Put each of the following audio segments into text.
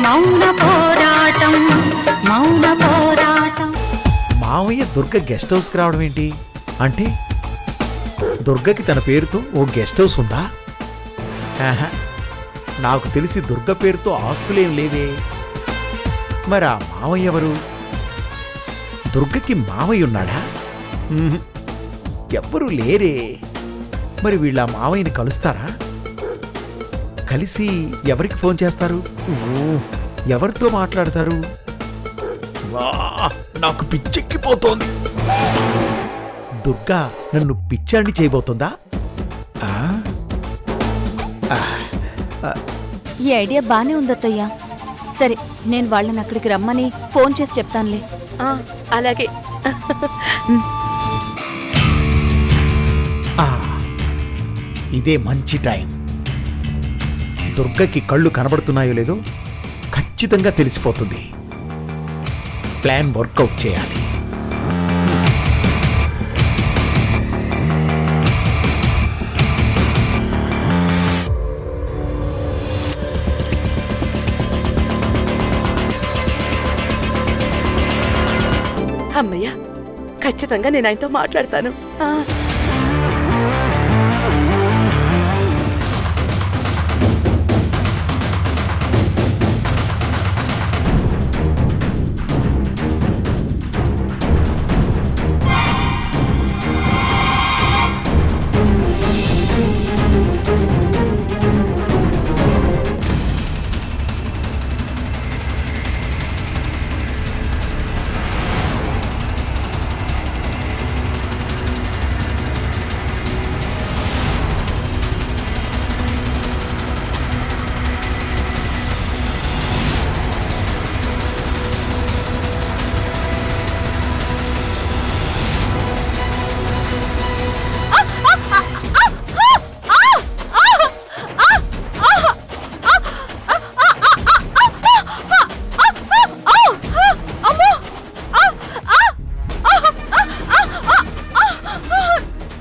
మౌన పోరాటం మౌన పోరాటం. మావయ్య దుర్గ గెస్ట్ హౌస్కి రావడం ఏంటి? అంటే దుర్గకి తన పేరుతో ఓ గెస్ట్ హౌస్ ఉందా? ఆహా, నాకు తెలిసి దుర్గ పేరుతో ఆస్తులేం లేవే. మరి ఆ మావయ్య ఎవరు? దుర్గకి మావయ్య ఉన్నాడా? ఎవ్వరూ లేరే. మరి వీళ్ళ మావయ్యని కలుస్తారా? కలిసి ఎవరికి ఫోన్ చేస్తారు? ఎవరితో మాట్లాడతారు? నాకు పిచ్చెక్కిపోతోంది. దుర్గా నన్ను పిచ్చాన్ని చేయబోతుందా? ఈ ఐడియా బానే ఉందత్తయ్యా. సరే, నేను వాళ్ళని అక్కడికి రమ్మని ఫోన్ చేసి చెప్తానులే. అలాగే. ఇదే మంచి టైం. దుర్గకి కళ్ళు కనబడుతున్నాయో లేదో ఖచ్చితంగా తెలిసిపోతుంది. ప్లాన్ వర్కౌట్ చేయాలి. అమ్మయ్య, ఖచ్చితంగా నేను ఆయనతో మాట్లాడతాను.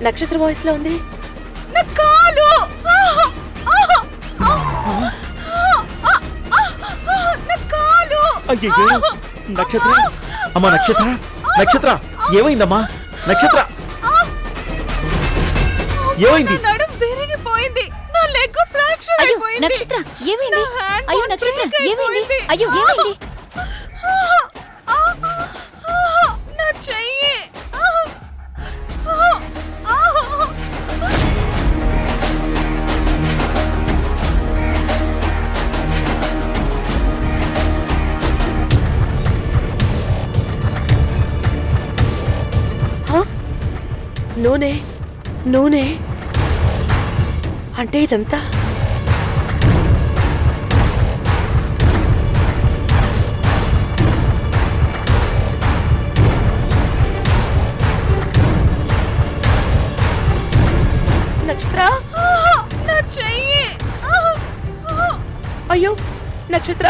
నక్షత్ర వాయిస్ లో ఉంది. నక్షత్ర, అమ్మా నక్షత్ర, నక్షత్ర ఏమైందమ్మా? నక్షత్ర ఏమైంది? నక్షత్ర ఏమైంది? అయ్యో నక్షత్ర ఏమైంది? అయ్యో ఏమైంది? నూనె నూనె అంటే ఇదంతా నక్షత్ర. అయ్యో నక్షత్ర,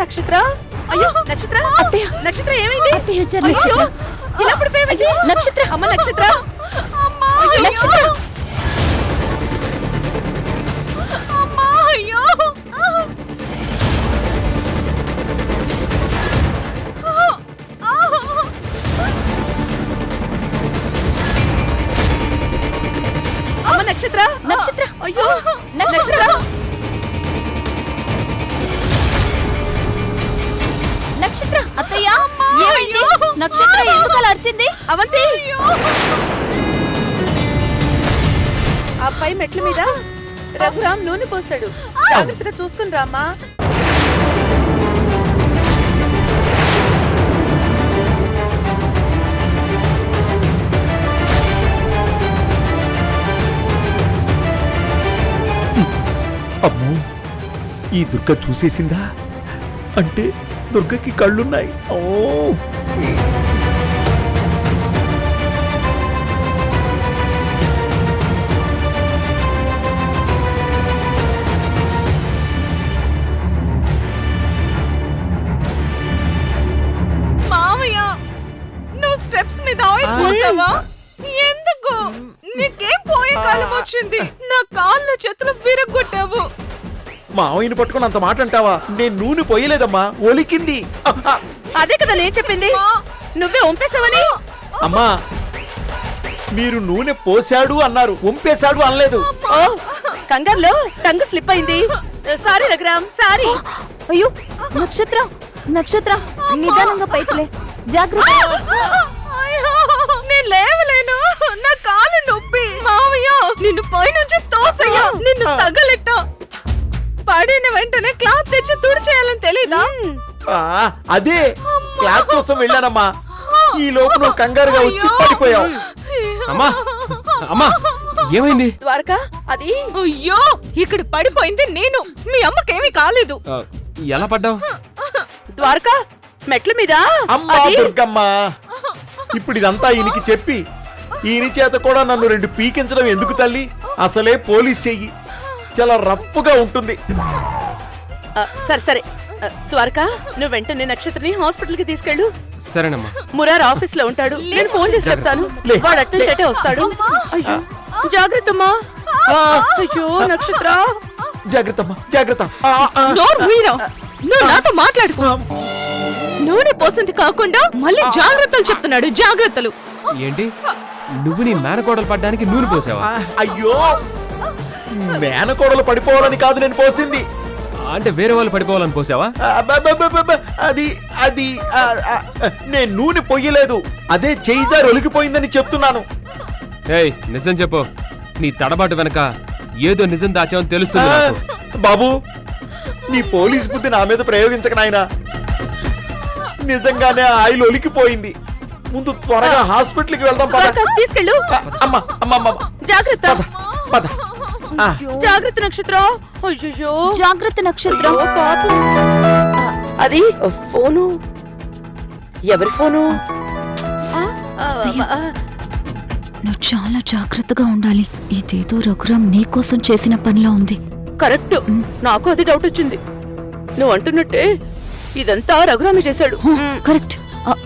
నక్షత్ర, అయ్యో నక్షత్ర, నక్షత్ర ఏమైంది? ఇలా పడిపోయావేంటి? నక్షత్ర, అమ్మ నక్షత్ర, నక్షత్ర. అమ్మ నక్షత్ర, నక్షత్ర, అయ్యో నక్షత్ర, నక్షత్ర. అత్తయ్య ఏమైంది? నక్షత్ర ఎందుకు అలా అరిచింది? అవంతి, ఆ పై మెట్ల మీద రఘురామ్ నూనె పోసాడు. జాగ్రత్తగా చూసుకుని రామ్మా. అమ్మో, ఈ దుర్గ చూసేసిందా? అంటే దుర్గకి కళ్ళున్నాయి. ఓ మామయ్య, నువ్వు స్టెప్స్ మీద ఆయిల్ పోసావా? ఎందుకు? నీకేం పోయే కాలం వచ్చింది? నా కాళ్ళ చేతులు విరగొట్టావు. మావయ్యని పట్టుకుని అంత మాట అంటావా? నేను నూనె పోయలేదమ్మా, ఒలికింది. అదే కదా నేను చెప్పింది, నువ్వే వంపేసావని. అమ్మా, మీరు నూనె పోశాడు అన్నారు, వంపేశాడు అనలేదు. ఓ కంగారులో టంగు స్లిప్ అయింది. Sorry Raghuram, sorry. అయ్యో నక్షత్ర నక్షత్ర నిదానంగా పైకిలే, జాగ్రత్త. నేను లేవలేను, నా కాలు నొప్పి. మావయ్య నిన్ను పైనుంచి తోసయ్యా, నిన్ను తగలెట్ట. పడిన వెంటనే క్లాత్ తెచ్చి తుడిచేయాలని తెలీదా? ఆ, అదే క్లాస్ కోసం వెళ్ళానమ్మా. ఈ లోపు నువ్వు కంగారుగా వచ్చి పడిపోయావు. అమ్మా అమ్మా ఏమైంది? ద్వారకా, అది అయ్యో ఇక్కడ పడిపోయింది నేను. మీ అమ్మకేమీ కాలేదు. ఎలా పడ్డావు? ద్వారకా మెట్ల మీద. అమ్మా దుర్గమ్మ, ఇప్పుడు ఇదంతా ఈయనకి చెప్పి ఈయన చేత కూడా నన్ను 2 పీకించడం ఎందుకు తల్లి? అసలే పోలీస్ చెయ్యి చాలా రఫ్ గా ఉంటుంది. సరే సరే ద్వారకా, నువ్వు వెంటనే నక్షత్రని హాస్పిటల్ కి తీసుకెళ్ళు. సరేనమ్మా. మురార్ ఆఫీస్ లో ఉంటాడు, నేను ఫోన్ చేసి చెప్తాను. లే. వాడు అట్నుంచి అటే వస్తాడు. అయ్యో జాగ్రత్తమ్మా. ఆ, అయ్యో నక్షత్ర, జాగ్రత్త అమ్మా, జాగ్రత్త. ఆ, ఆ, నోరు మూయిరా. నువ్వు నాతో మాట్లాడుకో. నూనె పోసింది కాకుండా మళ్ళీ జాగ్రత్తలు చెప్తున్నాడు. జాగ్రత్తలు. ఏంటి, నువ్వు నీ మేనకోడలు పడ్డానికి నూనె పోసావా? ఆ, అయ్యో, మేనకోడలు పడిపోవాలని కాదు నేను పోసింది. అంటే వేరే వాళ్ళు పడిపోవాలని పోసావా? అది అది ఆ, ఆ, నేను నూనె పొయ్యలేదు, అదే చేయిజారి ఒలికిపోయిందని చెప్తున్నాను. ఏయ్ నిజం చెప్పు, నీ తడబాటు వెనక ఏదో నిజం దాచావని తెలుస్తుంది ఆ, నాకు. బాబు, నీ పోలీస్ బుద్ధి నా మీద ప్రయోగించక నాయనా. నిజంగానే ఆయిల్ ఒలికిపోయింది. ముందు త్వరగా హాస్పిటల్కి వెళ్దాం పద. ద్వారకా, తీసుకెళ్ళు. అమ్మా అమ్మా అమ్మా, జాగ్రత్త. పద. ఆ, జాగ్రత్త నక్షత్ర. అయ్యో జాగ్రత్త నక్షత్ర. అది ఫోను. ఎవరి ఫోను? నువ్వు చాలా జాగ్రత్తగా ఉండాలి. ఇదేదో రఘురామ్ నీకోసం చేసిన పనిలా ఉంది. కరెక్ట్, నాకు అది డౌట్ వచ్చింది. నువ్వు అంటున్నట్టే ఇదంతా రఘురామి చేశాడు. కరెక్ట్.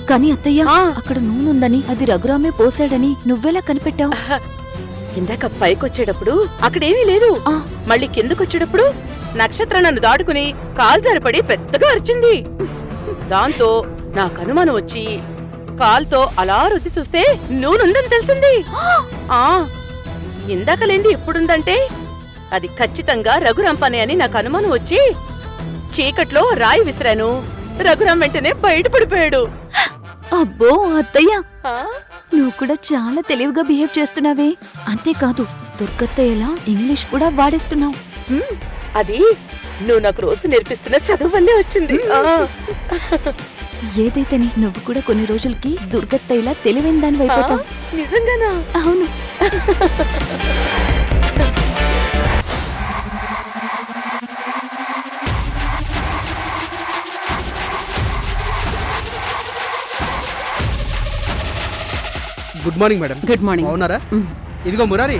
కానీ అత్తయ్య, ఆ. అక్కడ నూనెందని అది రఘురామే పోసాడని నువ్వెలా కనిపెట్టావు? ఇందాక పైకొచ్చేటప్పుడు అక్కడేమీ లేదు. ఆ. మళ్ళీ కిందకొచ్చేటప్పుడు నక్షత్ర నన్ను దాటుకుని కాలు జారిపడి పెద్దగా అరిచింది. దాంతో నాకు అనుమానం వచ్చి కాల్తో అలా రుద్ది చూస్తే నూనెందని తెలిసింది. ఆ ఇందాక లేంది ఎప్పుడుందంటే అది ఖచ్చితంగా రఘురాం పని అని నాకు అనుమానం వచ్చి చీకట్లో రాయి విసిరాను. రఘురాం వెంటనే బయటపడిపోయాడు. అబ్బో అత్తయ్య, ఆ? నువ్వు కూడా చాలా తెలివిగా బిహేవ్ చేస్తున్నావే. అంతేకాదు దుర్గత్తయ్యలా ఇంగ్లీష్ కూడా వాడేస్తున్నావు. అది నువ్వు నాకు రోజు నేర్పిస్తున్న చదువు వల్లే వచ్చింది. ఏదైతేనే నువ్వు కూడా కొన్ని రోజులకి దుర్గత్తయ్యలా తెలివైన దాని అయిపోతావు. నిజంగానా? అవును. Good morning madam. Good morning. బాగున్నారా? ఇదిగో మురారి,